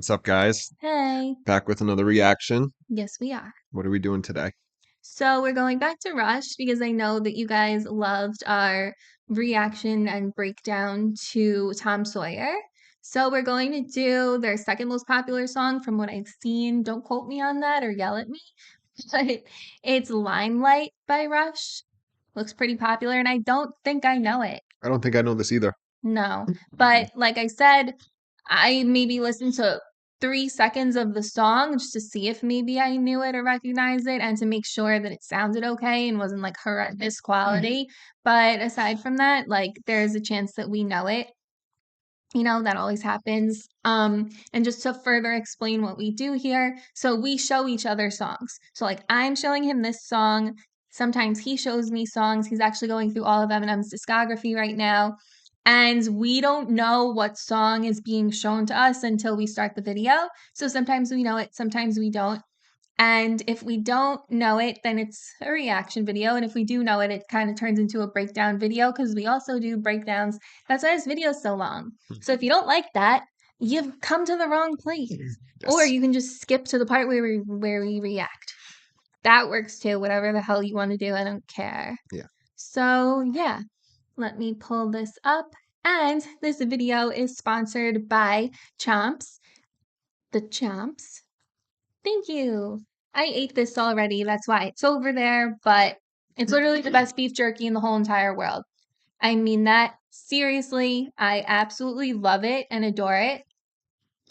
What's up, guys? Hey. Back with another reaction. Yes, we are. What are we doing today? So we're going back to Rush because I know that you guys loved our reaction and breakdown to Tom Sawyer. So we're going to do their second most popular song from what I've seen. Don't quote me on that or yell at me. But it's Limelight by Rush. Looks pretty popular, and I don't think I know it. I don't think I know this either. No. But like I said, I maybe listened to 3 seconds of the song just to see if maybe I knew it or recognized it and to make sure that it sounded okay and wasn't like horrendous quality. But aside from that, like there's a chance that we know it. You know, that always happens. And just to further explain what we do here, so we show each other songs. So like I'm showing him this song. Sometimes he shows me songs. He's actually going through all of Eminem's discography right now. And we don't know what song is being shown to us until we start the video. So sometimes we know it, sometimes we don't. And if we don't know it, then it's a reaction video. And if we do know it, it kind of turns into a breakdown video because we also do breakdowns. That's why this video is so long. So if you don't like that, you've come to the wrong place. Yes. Or you can just skip to the part where we react. That works too. Whatever the hell you want to do, I don't care. Yeah. So yeah, let me pull this up. And this video is sponsored by Chomps. The Chomps. Thank you. I ate this already. That's why it's over there, but it's literally the best beef jerky in the whole entire world. I mean that seriously. I absolutely love it and adore it.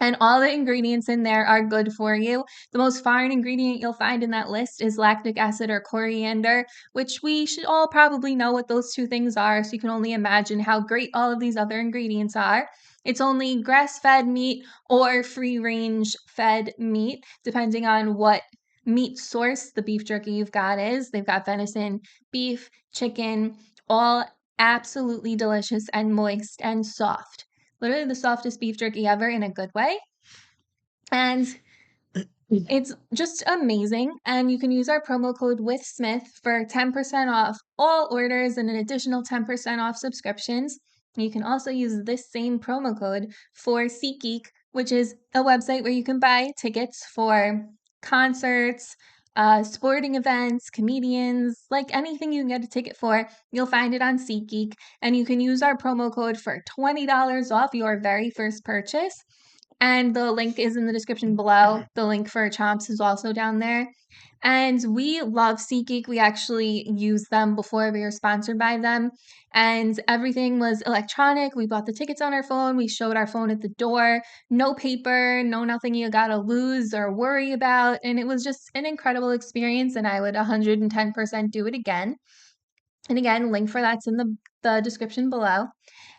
And all the ingredients in there are good for you. The most foreign ingredient you'll find in that list is lactic acid or coriander, which we should all probably know what those two things are, so you can only imagine how great all of these other ingredients are. It's only grass-fed meat or free-range fed meat, depending on what meat source the beef jerky you've got is. They've got venison, beef, chicken, all absolutely delicious and moist and soft. Literally the softest beef jerky ever in a good way. And it's just amazing. And you can use our promo code WithSmith for 10% off all orders and an additional 10% off subscriptions. You can also use this same promo code for SeatGeek, which is a website where you can buy tickets for concerts, sporting events, comedians, like anything you can get a ticket for, you'll find it on SeatGeek. And you can use our promo code for $20 off your very first purchase. And the link is in the description below. The link for Chomps is also down there. And we love SeatGeek. We actually used them before we were sponsored by them. And everything was electronic. We bought the tickets on our phone. We showed our phone at the door. No paper, no nothing you gotta lose or worry about. And it was just an incredible experience. And I would 110% do it again. And again, link for that's in the description below.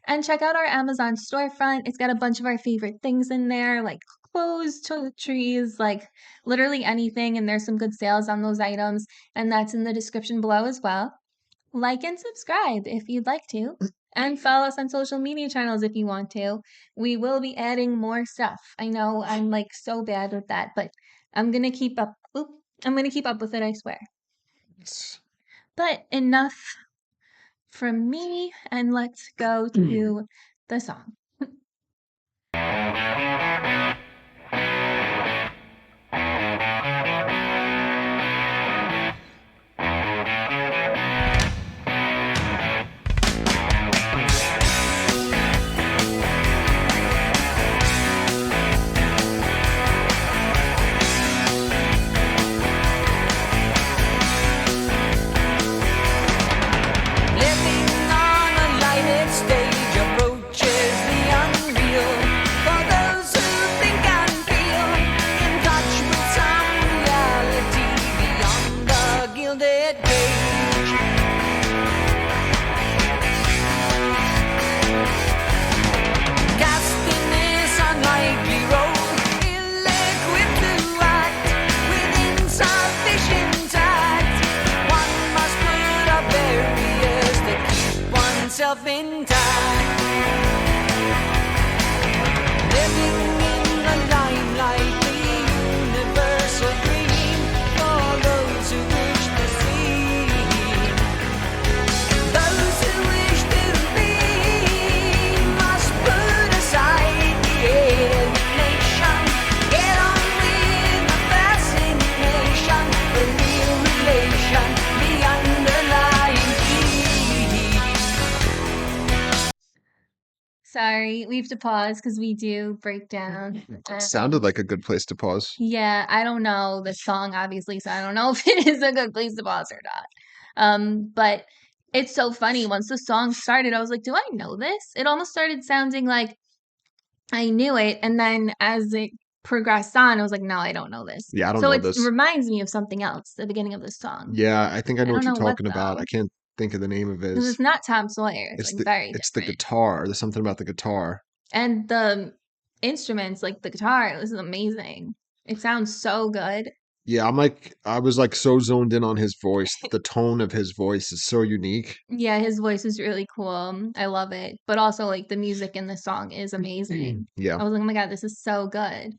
And check out our Amazon storefront. It's got a bunch of our favorite things in there, like clothes, toiletries, like literally anything. And there's some good sales on those items. And that's in the description below as well. Like and subscribe if you'd like to. And follow us on social media channels if you want to. We will be adding more stuff. I know I'm like so bad with that, but I'm going to keep up. I'm going to keep up with it, I swear. But enough from me, and let's go to the song. Living on a lighted stage approaches the sorry. We have to pause because we do break down. Sounded like a good place to pause. Yeah, I don't know the song, obviously, so I don't know if it is a good place to pause or not. But it's so funny. Once the song started, I was like, do I know this? It almost started sounding like I knew it. And then as it progressed on, I was like, no, I don't know this. Yeah, I don't So know it this. reminds me of something else, the beginning of the song. Yeah, I think I I know don't what you're know what talking about. I though. can't think of the name of Because his. it's not Tom Sawyer. It's It's like the very it's the different. guitar. There's something about the guitar. And the instruments, like the guitar, this is amazing. It sounds so good. Yeah, I was like so zoned in on his voice. The tone of his voice is so unique. Yeah, his voice is really cool. I love it. But also, like, the music in the song is amazing. Yeah. I was like, oh my God, this is so good.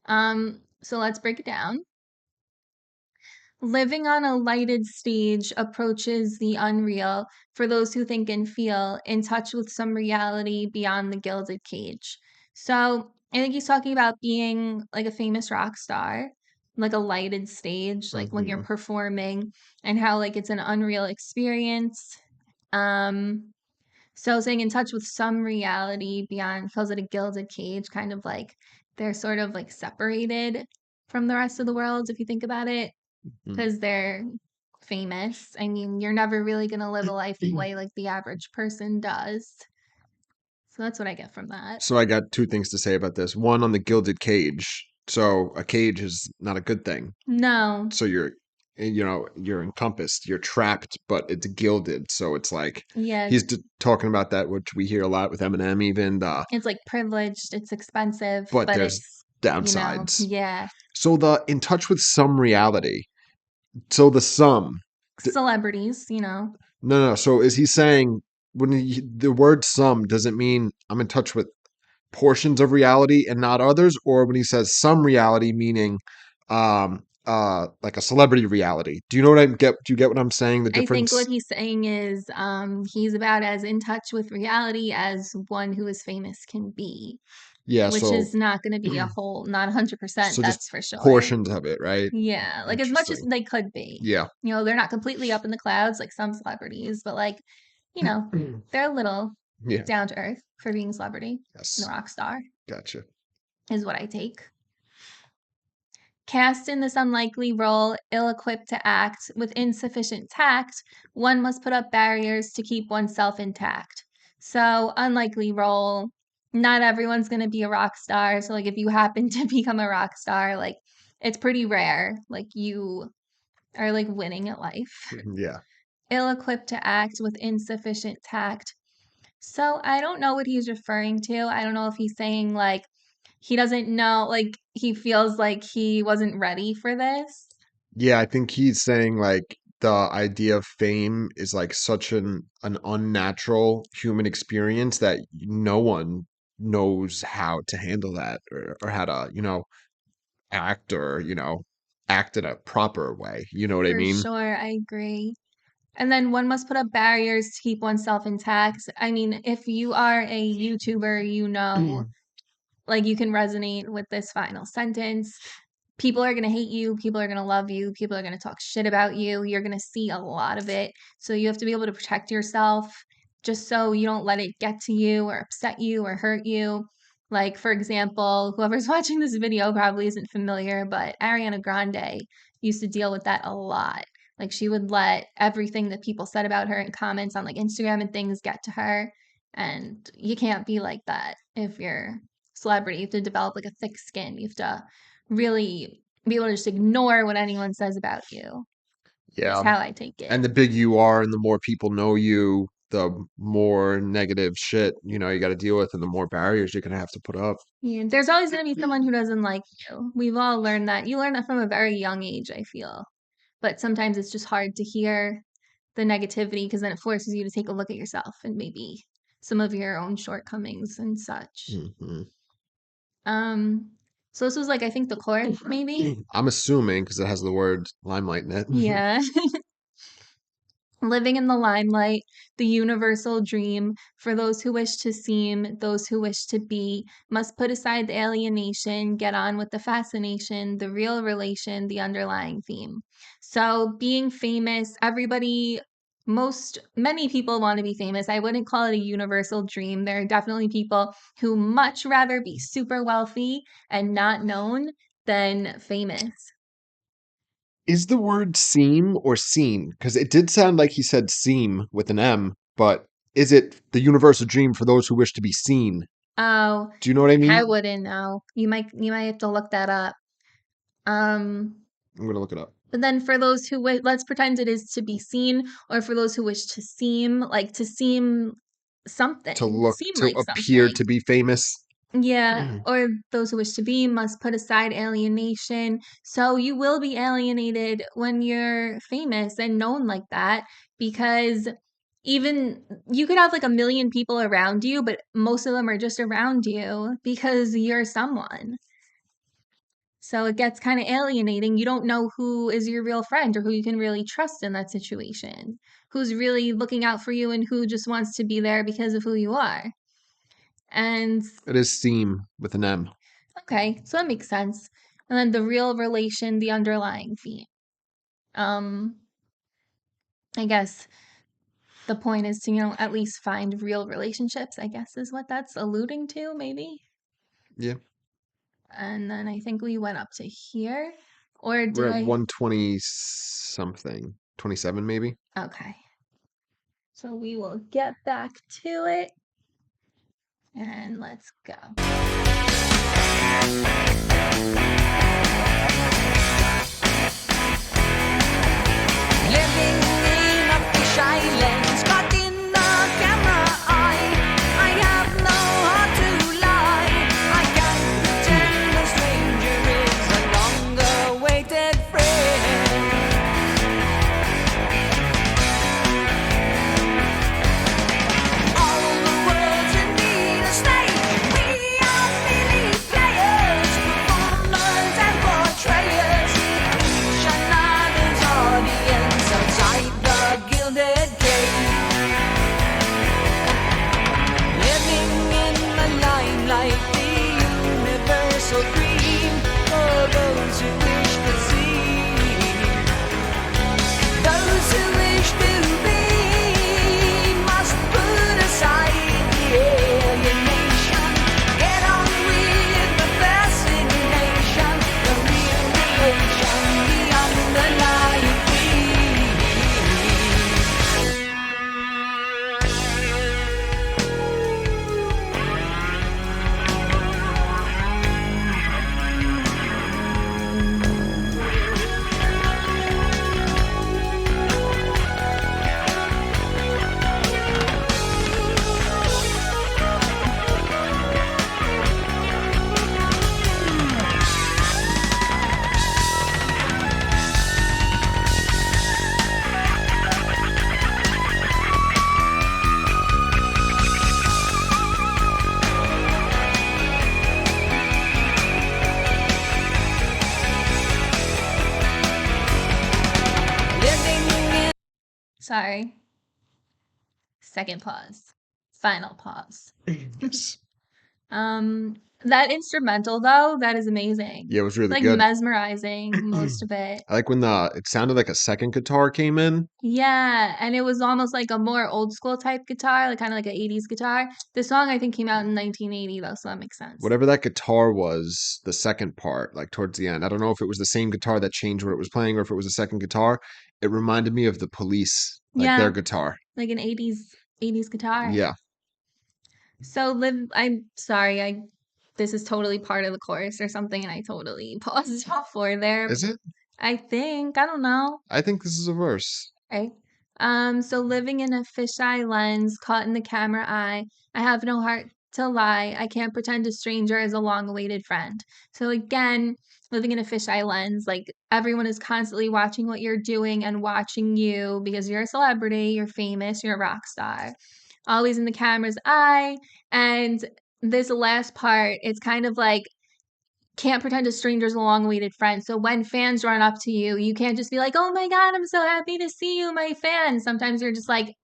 So let's break it down. Living on a lighted stage approaches the unreal for those who think and feel in touch with some reality beyond the gilded cage. So I think he's talking about being like a famous rock star, like a lighted stage, like when you're Hmm. performing, and how like it's an unreal experience. Um, so saying in touch with some reality beyond calls it a gilded cage, kind of like they're sort of like separated from the rest of the world if you think about it because they're famous. I mean, you're never really going to live a life the way like the average person does. So that's what I get from that. So I got two things to say about this. One on the gilded cage. So a cage is not a good thing. No. So you're encompassed, you're trapped, but it's gilded. So it's like Yeah, talking about that, which we hear a lot with Eminem, even. it's like privileged, it's expensive, But but there's it's, downsides. yeah, So the in touch with some reality. So the sum. celebrities. No, no. So is he saying when the word some doesn't mean I'm in touch with portions of reality and not others, or when he says some reality, meaning like a celebrity reality? Do you know what I get? Do you get what I'm saying? The I think what difference? he's saying is he's about as in touch with reality as one who is famous can be, Yeah. which So is not going to be a whole, not 100%, so just that's for sure. portions of it, right? Yeah, like as much as Interesting. they could be. Yeah. They're not completely up in the clouds like some celebrities, but like, you know, they're a little Yeah. down to earth for being a celebrity and a Yes. rock star, Gotcha. is what I take. Cast in this unlikely role, ill equipped to act, with insufficient tact, one must put up barriers to keep oneself intact. So, unlikely role, not everyone's going to be a rock star. So, like, if you happen to become a rock star, like, it's pretty rare. Like, you are like winning at life. Yeah. Ill equipped to act with insufficient tact. So I don't know what he's referring to. I don't know if he's saying like he doesn't know, like he feels like he wasn't ready for this. Yeah, I think he's saying like the idea of fame is like such an unnatural human experience that no one knows how to handle that or how to, act or, act in a proper way. You know what I For mean? sure, I agree. And then one must put up barriers to keep oneself intact. I mean, if you are a YouTuber, like you can resonate with this final sentence. People are going to hate you. People are going to love you. People are going to talk shit about you. You're going to see a lot of it. So you have to be able to protect yourself just so you don't let it get to you or upset you or hurt you. Like, for example, whoever's watching this video probably isn't familiar, but Ariana Grande used to deal with that a lot. Like, she would let everything that people said about her in comments on like Instagram and things get to her. And you can't be like that if you're celebrity. You have to develop like a thick skin. You have to really be able to just ignore what anyone says about you, is Yeah. how I take it. And the big you are and the more people know you, the more negative shit, you got to deal with and the more barriers you're going to have to put up. Yeah, there's always going to be someone who doesn't like you. We've all learned that. You learn that from a very young age, I feel. But sometimes it's just hard to hear the negativity because then it forces you to take a look at yourself and maybe some of your own shortcomings and such. Hmm. Um, so this was like I think the chorus, maybe. I'm assuming because it has the word limelight in it. Yeah. Living in the limelight, the universal dream, for those who wish to seem, those who wish to be, must put aside the alienation, get on with the fascination, the real relation, the underlying theme. So, being famous, everybody many people want to be famous. I wouldn't call it a universal dream. There are definitely people who much rather be super wealthy and not known than famous. Is the word seem or seen? Because it did sound like he said seem with an M, but is it the universal dream for those who wish to be seen? Oh, Do you know what I I mean? wouldn't know. You might have to look that up. Um, I'm gonna look it up. but then for those who let's pretend it is to be seen, or for those who wish to seem To something, look, seem to like appear something. to be famous. Yeah, or those who wish to be must put aside alienation. So you will be alienated when you're famous and known like that, because even you could have like a million people around you, but most of them are just around you because you're someone. So it gets kind of alienating. You don't know who is your real friend or who you can really trust in that situation, who's really looking out for you and who just wants to be there because of who you are. And It is seem with an M. okay, so that makes sense. And then the real relation, the underlying theme. Um, I guess the point is to, at least find real relationships, I guess is what that's alluding to, maybe. Yeah, And then I think we went up to here. Or we're did at I? 120 something, 27 maybe. Okay. So we will get back to it and let's go. Living in a fish island, caught in the camera eye. I have no heart to lie. I can't pretend a stranger is a long-awaited friend. All the world's indeed a stage. We are merely players, performers and portrayers. Each another's audience outside the gilded gate. Living in the limelight, the universal dream for those who wish to see. Those who wish to be must put aside the alienation. Get on with the fascination, the real relation, the underlying theme. Living in Sorry. Second pause. Final pause. Yes. That instrumental though, that is amazing. Yeah, it was really Like good. mesmerizing most of it. I like when it sounded like a second guitar came in. Yeah, and it was almost like a more old school type guitar, like kind of like an 80s guitar. The song I think came out in 1980 though, so that makes sense. Whatever that guitar was, the second part, like towards the end. I don't know if it was the same guitar that changed what it was playing or if it was a second guitar. It reminded me of the Police, like their Yeah, guitar. like an 80s guitar. Yeah. So I'm sorry, this is totally part of the chorus or something and I totally paused off for there. Is it? I think, I don't know. I think this is a verse. Right. So living in a fisheye lens, caught in the camera eye, I have no heart to lie. I can't pretend a stranger is a long-awaited friend. So again, living in a fisheye lens, like everyone is constantly watching what you're doing and watching you because you're a celebrity, you're famous, you're a rock star. Always in the camera's eye. And this last part, it's kind of like can't pretend a stranger's a long-awaited friend. So when fans run up to you, you can't just be like, "Oh my God, I'm so happy to see you, my fan." Sometimes you're just like,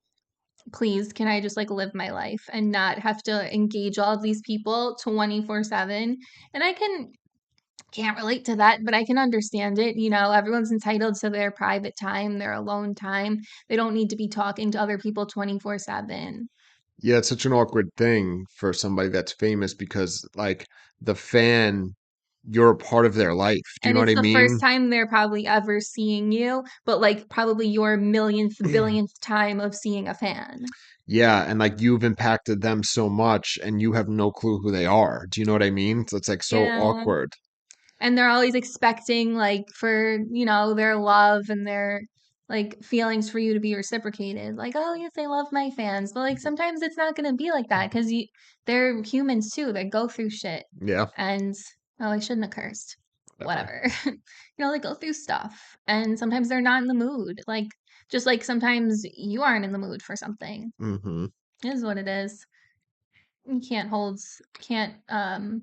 "Please, can I just like live my life and not have to engage all of these people 24/7?" And I can can't relate to that, but I can understand it. You know, everyone's entitled to their private time, their alone time. They don't need to be talking to other people 24/7. Yeah, it's such an awkward thing for somebody that's famous because, like, the fan, you're a part of their life. Do you And know what it's I the first mean? time they're probably ever seeing you, but like probably your millionth, billionth time of seeing a fan. Yeah, and like you've impacted them so much and you have no clue who they are. Do you know what I mean? So it's like so Yeah. awkward. And they're always expecting like for, you know, their love and their like feelings for you to be reciprocated. Like, oh yes, I love my fans. But like sometimes it's not gonna be like that because they're humans too. They go through shit. Yeah, And oh, I shouldn't have cursed. whatever. Whatever. You know, they go through stuff. And sometimes they're not in the mood. Like just like sometimes you aren't in the mood for something. Hmm. It is what it is. You can't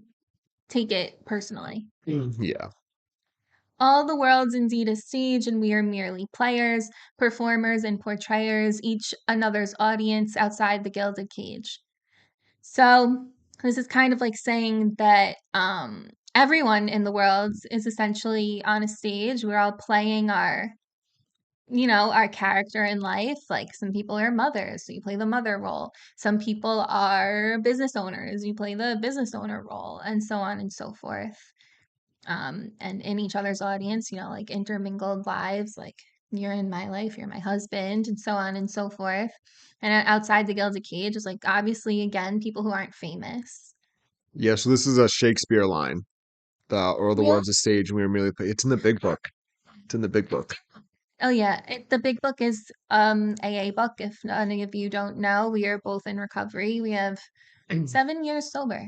take it personally. Yeah. All the world's indeed a stage, and we are merely players, performers, and portrayers, each another's audience outside the gilded cage. So, this is kind of like saying that everyone in the world is essentially on a stage. We're all playing our, you know, our character in life. Like some people are mothers, so you play the mother role. Some people are business owners, you play the business owner role, and so on and so forth. And in each other's audience, you know, like intermingled lives, like you're in my life, you're my husband, and so on and so forth. And outside the Gilded Cage is like obviously again people who aren't famous. Yeah, so this is a Shakespeare line. Or the Yeah. world's a stage and we are merely play. It's in the big book. It's in the big book. Oh yeah, the big book is AA book. If any of you don't know, we are both in recovery. We have 7 years sober.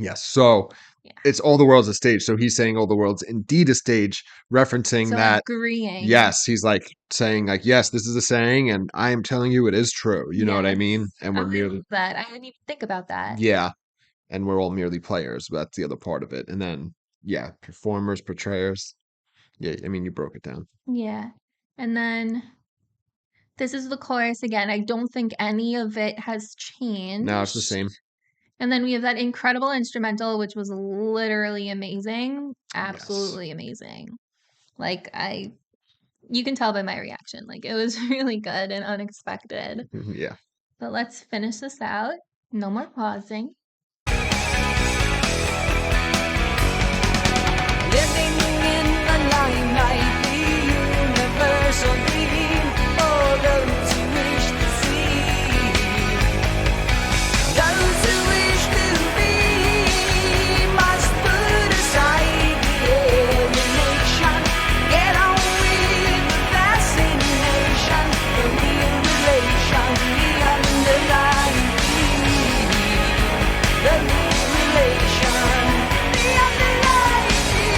Yes. So Yeah. it's all the world's a stage. So he's saying all the world's indeed a stage, referencing So that. agreeing. Yes, he's like saying like, yes, this is a saying, and I am telling you it is true. You know what I Yes. mean? And I we're love merely, that. I didn't even think about that. yeah, and we're all merely players. That's the other part of it. And then, yeah, performers, portrayers. Yeah, I mean, you broke it down. Yeah. And then this is the chorus again. I don't think any of it has Now it's the changed. same. And then we have that incredible instrumental, which was literally amazing. Yes. Absolutely amazing. Like you can tell by my reaction. Like it was really good and unexpected. Yeah. But let's finish this out. No more pausing. Living in the limelight, the universal dream for those who wish to see. Those who wish to be must put aside the alienation. Get on with the fascination, the real relation, the underlying theme. The real relation, the underlying theme.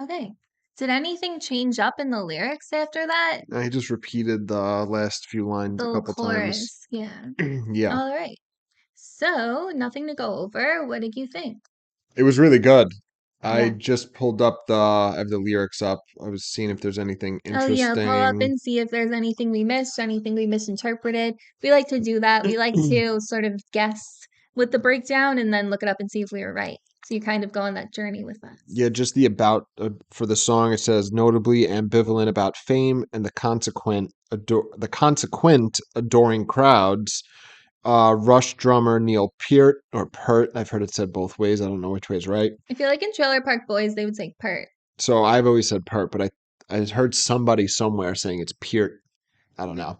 Okay. Did anything change up in the lyrics after that? I just repeated the last few lines a The couple times. chorus. Yeah. Yeah. All right. So, nothing to go over. What did you think? It was really good. I Yeah. just pulled up I have the lyrics up. I was seeing if there's anything Oh, yeah. Pull up interesting. and see if there's anything we missed, anything we misinterpreted. We like to do that. We like to sort of guess with the breakdown and then look it up and see if we were right. So you kind of go on that journey with us. Yeah, just the about for the song. It says notably ambivalent about fame and the consequent adoring crowds. Rush drummer Neil Peart or Pert. I've heard it said both ways. I don't know which way is right. I feel like in Trailer Park Boys, they would say pert. So I've always said Pert, but I heard somebody somewhere saying it's Peart. I don't know.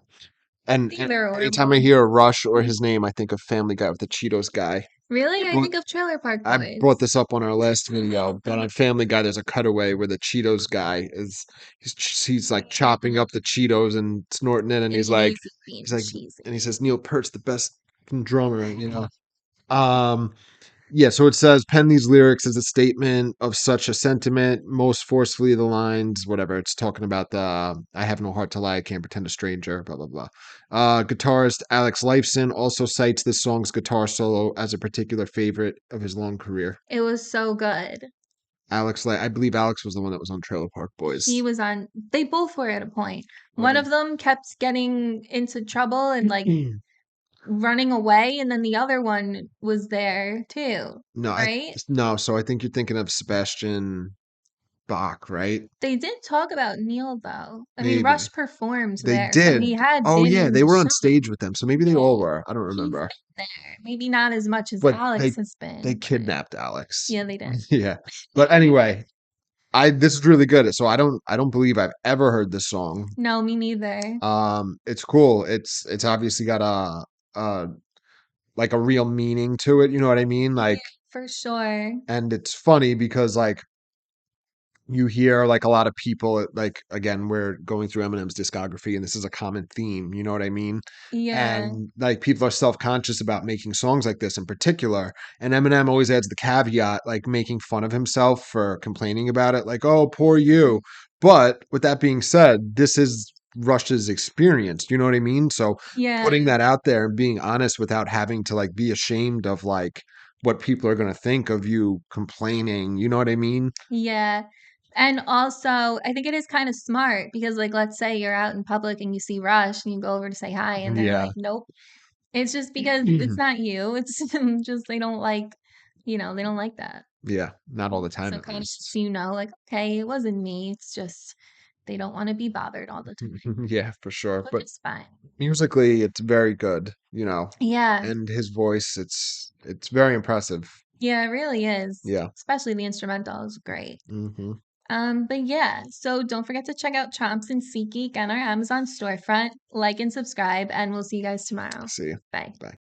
And Either or anytime I both. hear Rush or his name, I think of Family Guy with the Cheetos guy. Really? I But think of Trailer Park I brought Boys. this up on our last video, but on Family Guy, there's a cutaway where the Cheetos guy is he's like chopping up the Cheetos and snorting it, and And easy he's being like, cheesy. and he says Neil Peart's the best fucking drummer, you know. Um, Yeah, so it says, pen these lyrics as a statement of such a sentiment, most forcefully the lines, whatever. It's talking about the I have no heart to lie, I can't pretend a stranger, blah, blah, blah. Guitarist Alex Lifeson also cites this song's guitar solo as a particular favorite of his long career. It was so good. I believe Alex was the one that was on Trailer Park He Boys. was on, they both were at a point. Or One of them kept getting into trouble and like the- running away, and then the other one was there too, no, right? no, so I think you're thinking of Sebastian Bach, right? They did talk about Neil though. I mean, Maybe. Rush performed They there, so did. he had Oh been yeah, in they the were on show. stage with them, so maybe they Yeah, all were. I don't he's remember. been there. Maybe not as much as But Alex has they been, but kidnapped Alex. yeah, they did. Yeah. But anyway, I this is really good. So I don't believe I've ever heard this song. No, me neither. It's cool. It's obviously got a like a real meaning to it, you know what I mean? Yeah, Like, for sure. and it's funny because like you hear like a lot of people like again we're going through Eminem's discography and this is a common theme, you know what I mean? Yeah, And like people are self-conscious about making songs like this in particular, and Eminem always adds the caveat like making fun of himself for complaining about it, like, oh, poor you. But with that being said, this is Rush's experience, you know what I mean? So yeah, putting that out there and being honest without having to like be ashamed of like what people are going to think of you complaining, you know what I mean? yeah. And also, I think it is kind of smart because, like, let's say you're out in public and you see Rush and you go over to say hi, and they're Yeah. like, nope. It's just because it's not you. It's just they don't like, they don't like that. Yeah, not all the time So at kind of least. so like, okay, it wasn't me. It's just they don't want to be bothered all the time, Yeah, for sure. which But is fine. musically, it's very good, you know. Yeah, And his voice, it's very impressive. yeah, it really is. Yeah. Especially the instrumental is great. Hmm. But yeah, so don't forget to check out Chomps and SeatGeek on our Amazon storefront. Like and subscribe, and we'll see you guys tomorrow. See you. Bye. Bye.